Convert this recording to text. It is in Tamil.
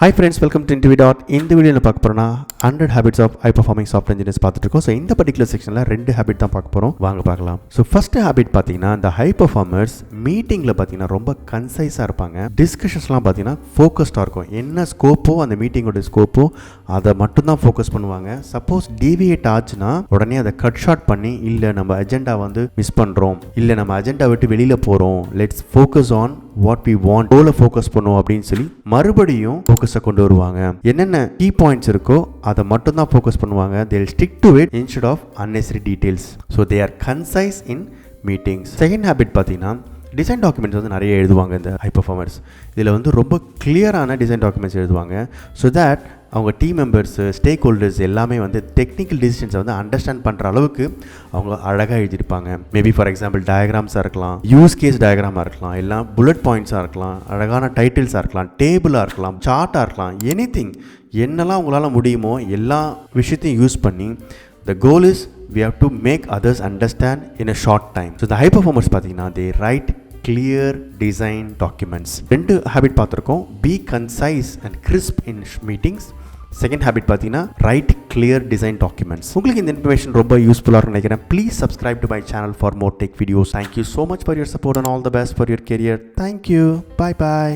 Hi friends, welcome to InterviewDOT. இந்த வீடியோவில் பார்க்க போகிறோம்னா 100 habits of high performing software engineers பார்த்துட்டு இருக்கோம். ஸோ இந்த பர்டிகுலர் செக்ஷனில் 2 ஹேபிட் தான் பார்க்க போகிறோம். வாங்க பார்க்கலாம். ஸோ ஃபர்ஸ்ட் ஹேபிட் பார்த்தீங்கன்னா இந்த ஹை பர்ஃபார்மர்ஸ் மீட்டிங்கில் பார்த்தீங்கன்னா ரொம்ப கன்சைஸாக இருப்பாங்க. டிஸ்கஷன்ஸ்லாம் பார்த்தீங்கன்னா ஃபோக்கஸ்டாக இருக்கும். என்ன ஸ்கோப்போ அந்த மீட்டிங்கோட ஸ்கோப்போ அதை மட்டும்தான் ஃபோக்கஸ் பண்ணுவாங்க. சப்போஸ் டீவியேட் ஆச்சுன்னா உடனே அதை கட் ஷார்ட் பண்ணி இல்லை நம்ம அஜெண்டா வந்து மிஸ் பண்ணுறோம், இல்லை நம்ம அஜெண்டா விட்டு வெளியில் போகிறோம், let's focus on what we want, கோலை ஃபோக்கஸ் பண்ணுவோம் அப்படின்னு சொல்லி மறுபடியும் ஃபோக்கஸை கொண்டு வருவாங்க. என்னென்ன கீ பாயிண்ட்ஸ் இருக்கோ அதை மட்டும் தான் ஃபோக்கஸ் பண்ணுவாங்க. they will stick to it instead of unnecessary details. so they are concise in meetings. Second habit பார்த்தீங்கன்னா டிசைன் டாக்குமெண்ட்ஸ் வந்து நிறைய எழுதுவாங்க இந்த ஹை பர்ஃபார்மர்ஸ். இதில் வந்து ரொம்ப கிளியரான டிசைன் டாக்குமெண்ட்ஸ் எழுதுவாங்க. ஸோ தட் அவங்க டீம் மெம்பர்ஸு ஸ்டேக் ஹோல்டர்ஸ் எல்லாமே வந்து டெக்னிக்கல் டிசிஷன்ஸை வந்து அண்டர்ஸ்டாண்ட் பண்ணுற அளவுக்கு அவங்க அழகாக எழுதியிருப்பாங்க. மேபி ஃபார் எக்ஸாம்பிள் டயக்ராம்ஸாக இருக்கலாம், யூஸ் கேஸ் டயக்ராமாக இருக்கலாம், எல்லாம் புல்லட் பாயிண்ட்ஸாக இருக்கலாம், அழகான டைட்டில்ஸாக இருக்கலாம், டேபிளாக இருக்கலாம், சார்ட்டாக இருக்கலாம், எனிதிங் என்னெல்லாம் உங்களால் முடியுமோ எல்லா விஷயத்தையும் யூஸ் பண்ணி the goal is we have to make others understand in a short time. so the high performers பார்த்தீங்கன்னா they write clear design documents. ரெண்டு ஹேபிட் பார்த்துருக்கோம். be concise and crisp in meetings. Second habit பார்த்தீங்கன்னா ரைட் கிளியர் டிசைன் டாக்குமெண்ட்ஸ். உங்களுக்கு இந்த இன்ஃபர்மேஷன் ரொம்ப யூஸ்ஃபுல்லாக இருக்கும்னு நினைக்கிறேன். Please subscribe to my channel for more tech videos. Thank you so much for your support and all the best for your career. Thank you. Bye bye.